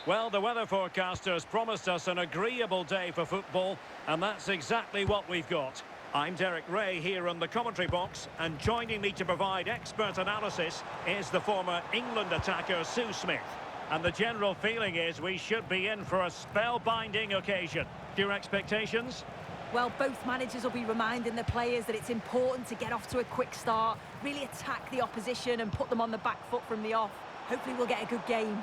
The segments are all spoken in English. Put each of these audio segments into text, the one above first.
Well, the weather forecasters promised us an agreeable day for football, and that's exactly what we've got. I'm Derek Ray here on the commentary box, and joining me to provide expert analysis is the former England attacker Sue Smith. And the general feeling is we should be in for a spellbinding occasion. Your expectations? Well, both managers will be reminding the players that it's important to get off to a quick start, really attack the opposition and put them on the back foot from the off. Hopefully we'll get a good game.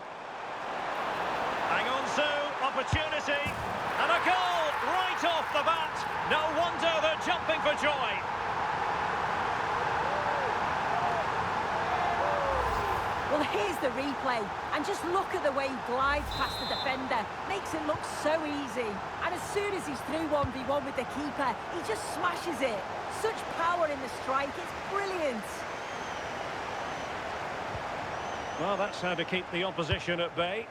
Hang on, Sue. Opportunity. And a goal right off the bat. No wonder they're jumping for joy. Well, here's the replay. And just look at the way he glides past the defender. Makes it look so easy. And as soon as he's through 1v1 with the keeper, he just smashes it. Such power in the strike. It's brilliant. Well, that's how to keep the opposition at bay.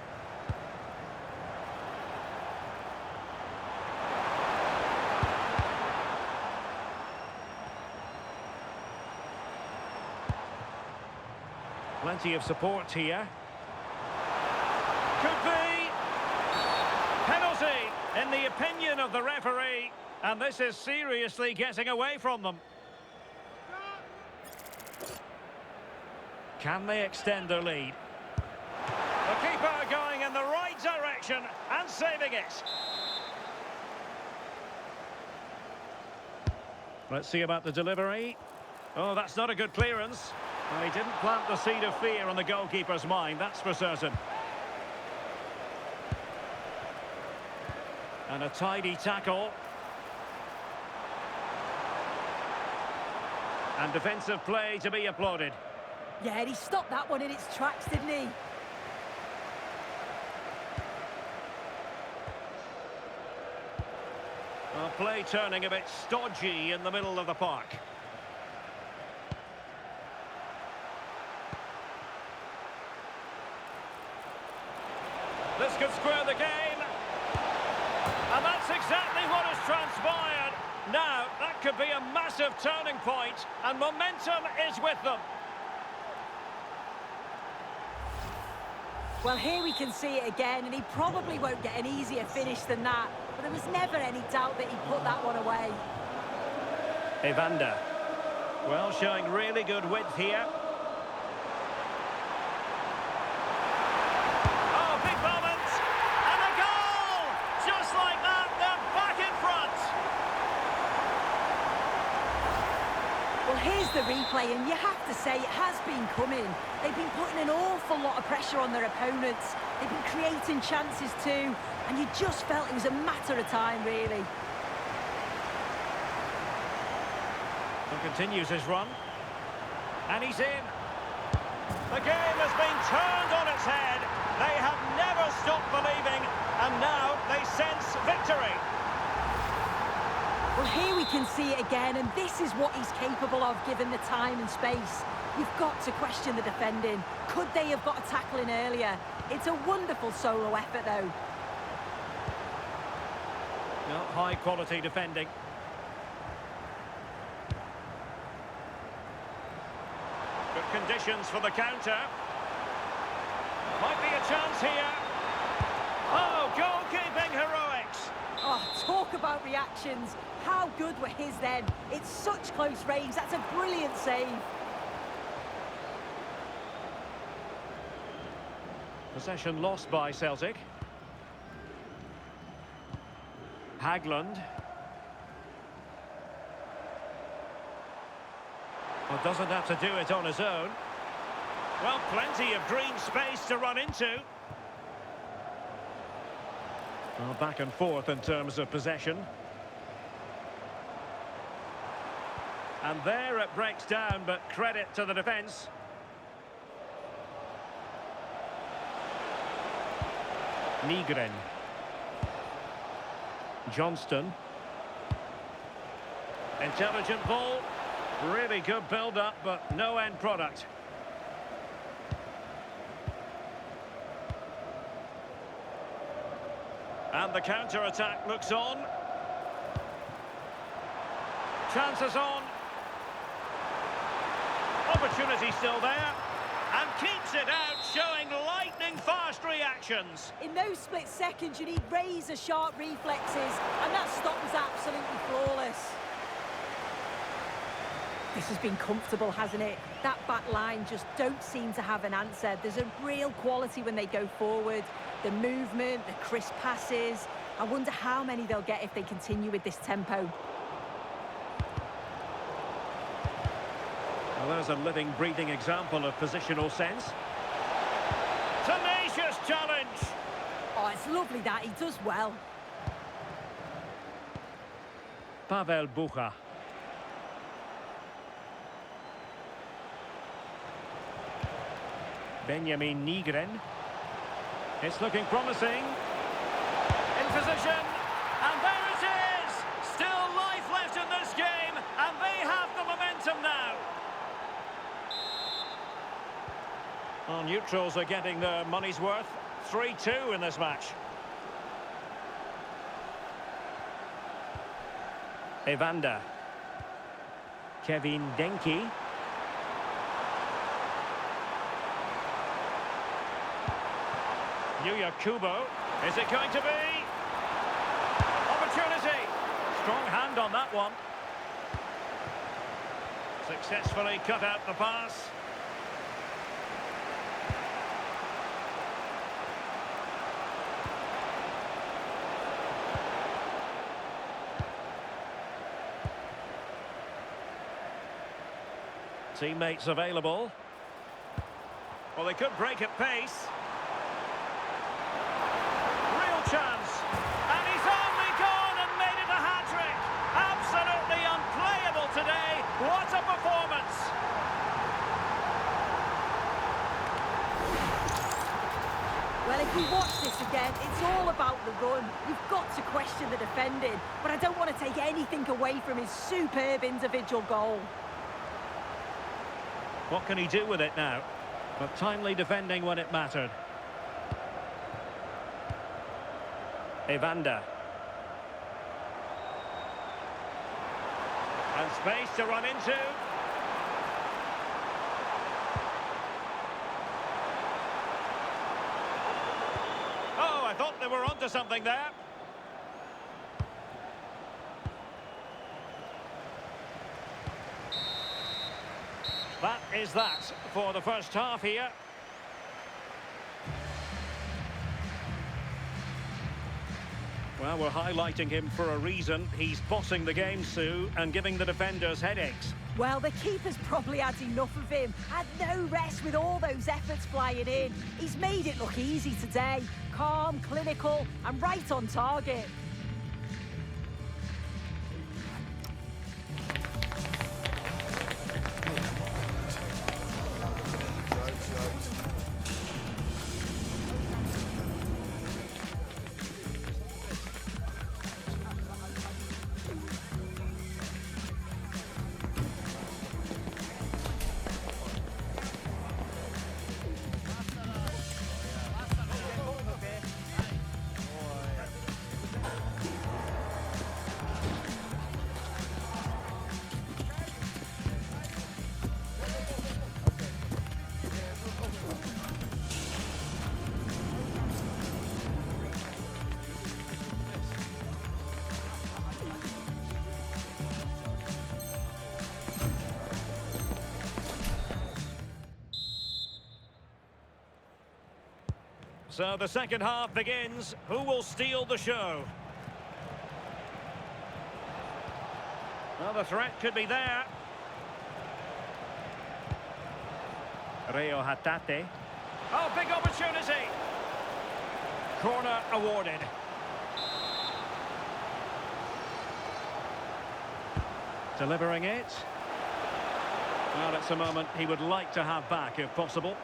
Plenty of support here. Could be. Penalty, in the opinion of the referee. And this is seriously getting away from them. Can they extend their lead? The keeper going in the right direction and saving it. Let's see about the delivery. Oh, that's not a good clearance. Well, he didn't plant the seed of fear on the goalkeeper's mind, that's for certain. And a tidy tackle. And defensive play to be applauded. Yeah, and he stopped that one in its tracks, didn't he? Well, play turning a bit stodgy in the middle of the park. This could square the game. And that's exactly what has transpired. Now, that could be a massive turning point, and momentum is with them. Well, here we can see it again, and he probably won't get an easier finish than that. But there was never any doubt that he put that one away. Evander. Well, showing really good width here. Oh, big moment! And a goal! Just like that, they're back in front! Well, here's the replay, and you have to say it has been coming. They've been putting an awful lot of pressure on their opponents. They've been creating chances too, and you just felt it was a matter of time, really. He continues his run. And he's in. The game has been turned on its head. They have never stopped believing, and now they sense victory. Well, here we can see it again, and this is what he's capable of given the time and space. You've got to question the defending. Could they have got a tackle in earlier? It's a wonderful solo effort, though. No, high-quality defending. Good conditions for the counter. Might be a chance here. Oh, goalkeeping heroics. Oh, talk about reactions. How good were his then? It's such close range. That's a brilliant save. Possession lost by Celtic. Hagland. Well, doesn't have to do it on his own. Well, plenty of green space to run into. Well, back and forth in terms of possession. And there it breaks down, but credit to the defence. Nygren. Johnston. Intelligent ball. Really good build-up, but no end product. And the counter-attack looks on. Chances on. Opportunity still there. And Keeps it out, showing lightning-fast reactions. In those split seconds, you need razor-sharp reflexes, and that stop was absolutely flawless. This has been comfortable, hasn't it? That back line just don't seem to have an answer. There's a real quality when they go forward. The movement, the crisp passes. I wonder how many they'll get if they continue with this tempo. Well, there's a living, breathing example of positional sense. Tenacious challenge! Oh, it's lovely that. He does well. Pavel Bucha. Benjamin Nygren. It's looking promising. In position. And there it is! Still life left in this game, and they have the momentum now. Well, neutrals are getting their money's worth. 3-2 in this match. Evander. Kevin Denki. Yuya Kubo. Is it going to be? Opportunity. Strong hand on that one. Successfully cut out the pass. Teammates available. Well, they could break at pace. Real chance. And he's only gone and made it a hat-trick. Absolutely unplayable today. What a performance. Well, if we watch this again, it's all about the run. You've got to question the defending, but I don't want to take anything away from his superb individual goal. What can he do with it now? But timely defending when it mattered. Evander. And space to run into. Oh, I thought they were onto something there. That is that for the first half here. Well, we're highlighting him for a reason. He's bossing the game, Sue, and giving the defenders headaches. Well, the keeper's probably had enough of him. Had no rest with all those efforts flying in. He's made it look easy today. Calm, clinical, and right on target. So the second half begins. Who will steal the show? Well, the threat could be there. Reo Hatate. Oh, big opportunity. Corner awarded. Delivering it. Well, it's a moment he would like to have back if possible.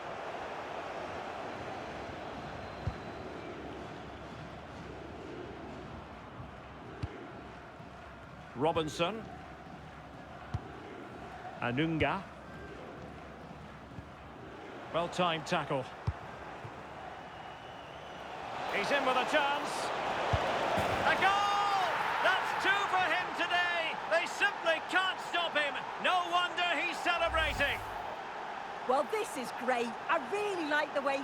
Robinson. Anunga. Well-timed tackle. He's in with a chance. A goal! That's two for him today. They simply can't stop him. No wonder he's celebrating. Well, this is great. I really like the way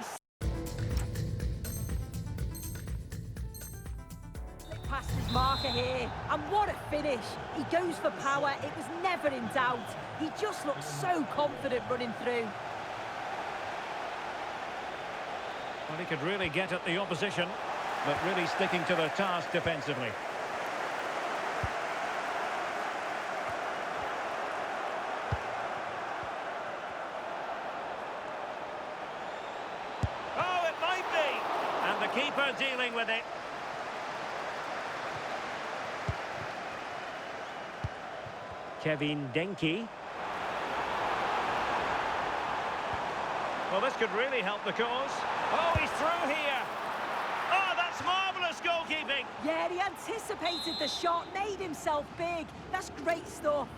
past his marker here, and what a finish. He goes for power, it was never in doubt. He just looks so confident running through. Well, he could really get at the opposition, but really sticking to the task defensively. Oh, it might be! And the keeper dealing with it. Kevin Denke. Well, this could really help the cause. Oh, he's through here. Oh, that's marvellous goalkeeping. Yeah, he anticipated the shot, made himself big. That's great stuff.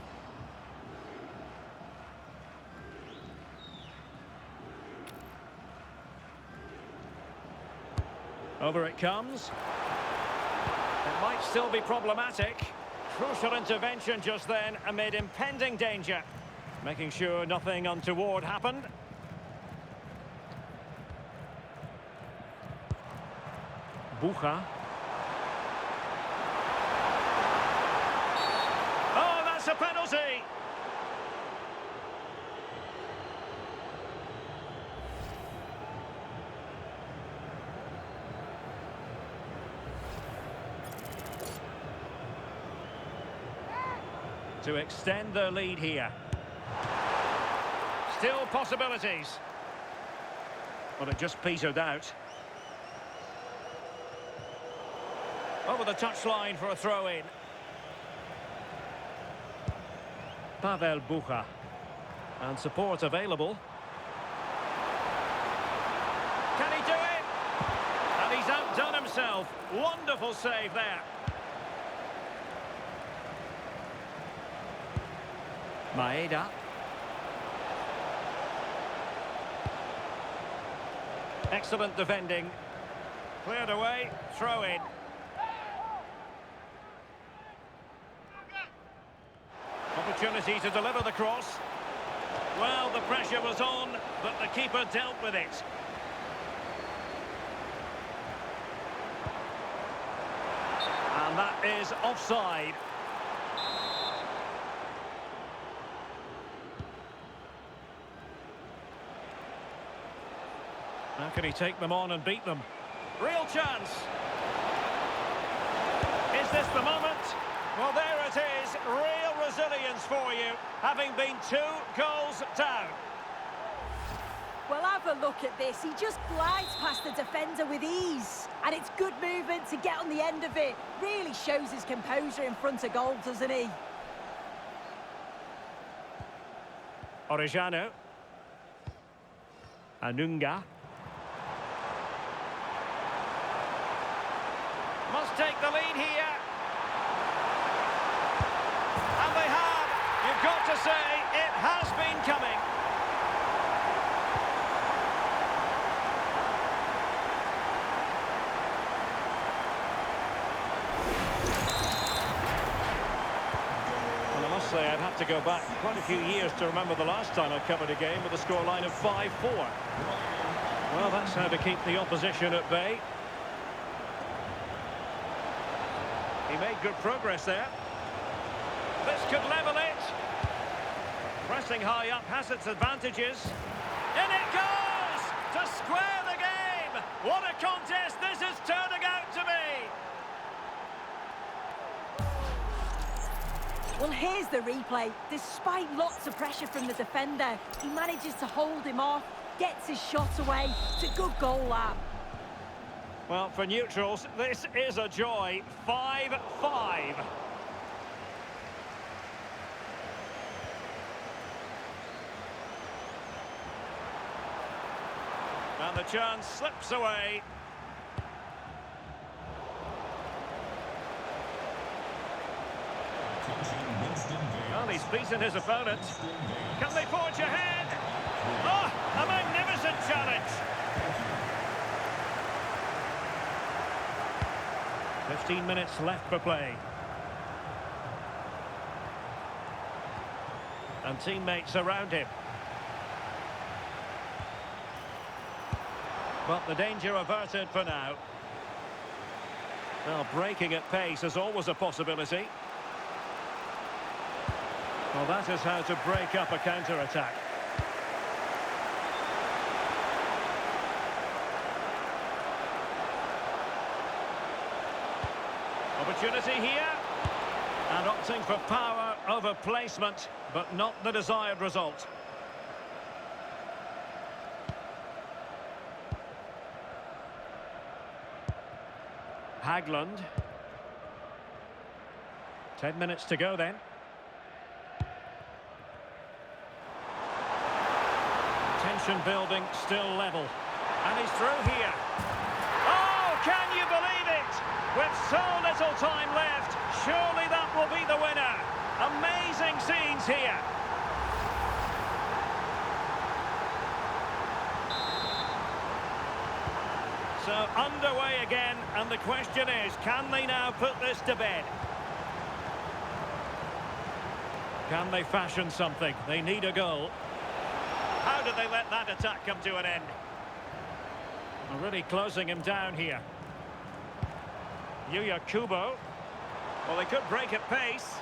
Over it comes. It might still be problematic. Crucial intervention just then amid impending danger. Making sure nothing untoward happened. Bucha. Oh, that's a penalty! To extend their lead here. Still possibilities. But it just petered out. Over the touchline for a throw-in. Pavel Bucha. And support available. Can he do it? And he's outdone himself. Wonderful save there. Maeda. Excellent defending. Cleared away, throw in. Opportunity to deliver the cross. Well, the pressure was on, but the keeper dealt with it. And that is offside. How can he take them on and beat them? Real chance. Is this the moment? Well, there it is. Real resilience for you, having been 2 goals down. Well, have a look at this. He just glides past the defender with ease. And it's good movement to get on the end of it. Really shows his composure in front of goal, doesn't he? Orejano. Anunga. Must take the lead here. And they have. You've got to say, it has been coming. Well, I must say, I'd have to go back quite a few years to remember the last time I covered a game with a scoreline of 5-4. Well, that's how to keep the opposition at bay. He made good progress there. This could level it. Pressing high up has its advantages. In it goes! To square the game! What a contest this is turning out to be! Well, here's the replay. Despite lots of pressure from the defender, he manages to hold him off, gets his shot away. It's a good goal, that. Well, for neutrals, this is a joy. 5-5. And the chance slips away. Well, he's beaten his opponent. Can they forge ahead? Oh, a magnificent challenge. 15 minutes left for play. And teammates around him. But the danger averted for now. Well, breaking at pace is always a possibility. Well, that is how to break up a counter-attack. Opportunity here. And opting for power over placement, but not the desired result. Hagland. 10 minutes to go then. Tension building, still level. And he's through here. Oh, can you believe it? With so little time left, surely that will be the winner. Amazing scenes here. So underway again, and the question is, can they now put this to bed? Can they fashion something? They need a goal. How did they let that attack come to an end? They're really closing him down here. Yuya Kubo. Well, they could break at pace.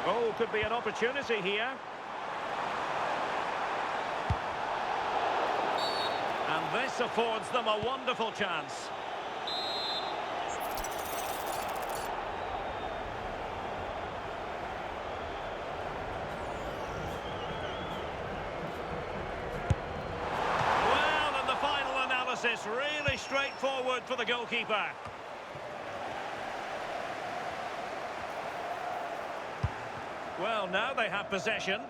Oh, could be an opportunity here. And this affords them a wonderful chance. Well, and the final analysis, really straightforward for the goalkeeper. Well, now they have possession.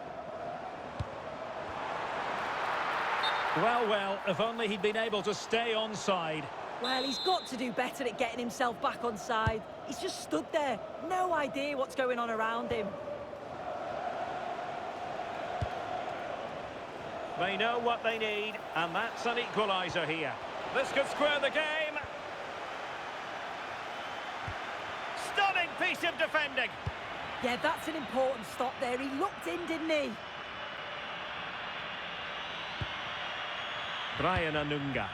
Well, if only he'd been able to stay onside. Well, he's got to do better at getting himself back onside. He's just stood there, no idea what's going on around him. They know what they need, and that's an equaliser here. This could square the game. Stunning piece of defending. Yeah, that's an important stop there. He looked in, didn't he? Brian Anunga.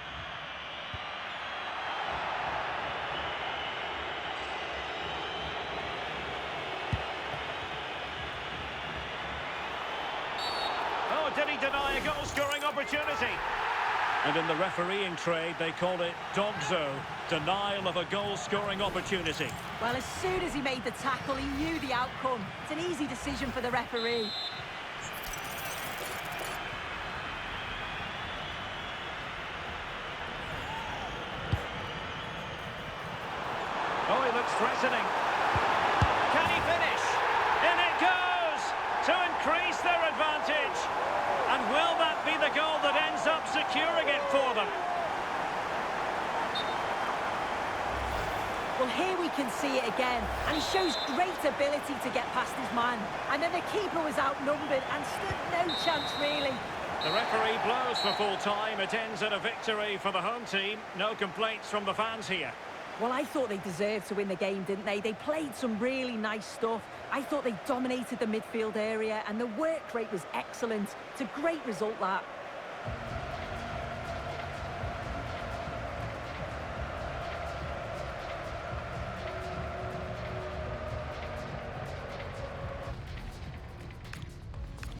Oh, did he deny a goal-scoring opportunity? And in the refereeing trade, they call it dogzo, denial of a goal-scoring opportunity. Well, as soon as he made the tackle, he knew the outcome. It's an easy decision for the referee. Oh, he looks threatening. Can he finish? In it goes to increase their advantage. And will that be the goal that ends up securing it for them? Well, here we can see it again, and he shows great ability to get past his man. And then the keeper was outnumbered and stood no chance, really. The referee blows for full time. It ends in a victory for the home team. No complaints from the fans here. Well, I thought they deserved to win the game, didn't they? They played some really nice stuff. I thought they dominated the midfield area, and the work rate was excellent. It's a great result, that.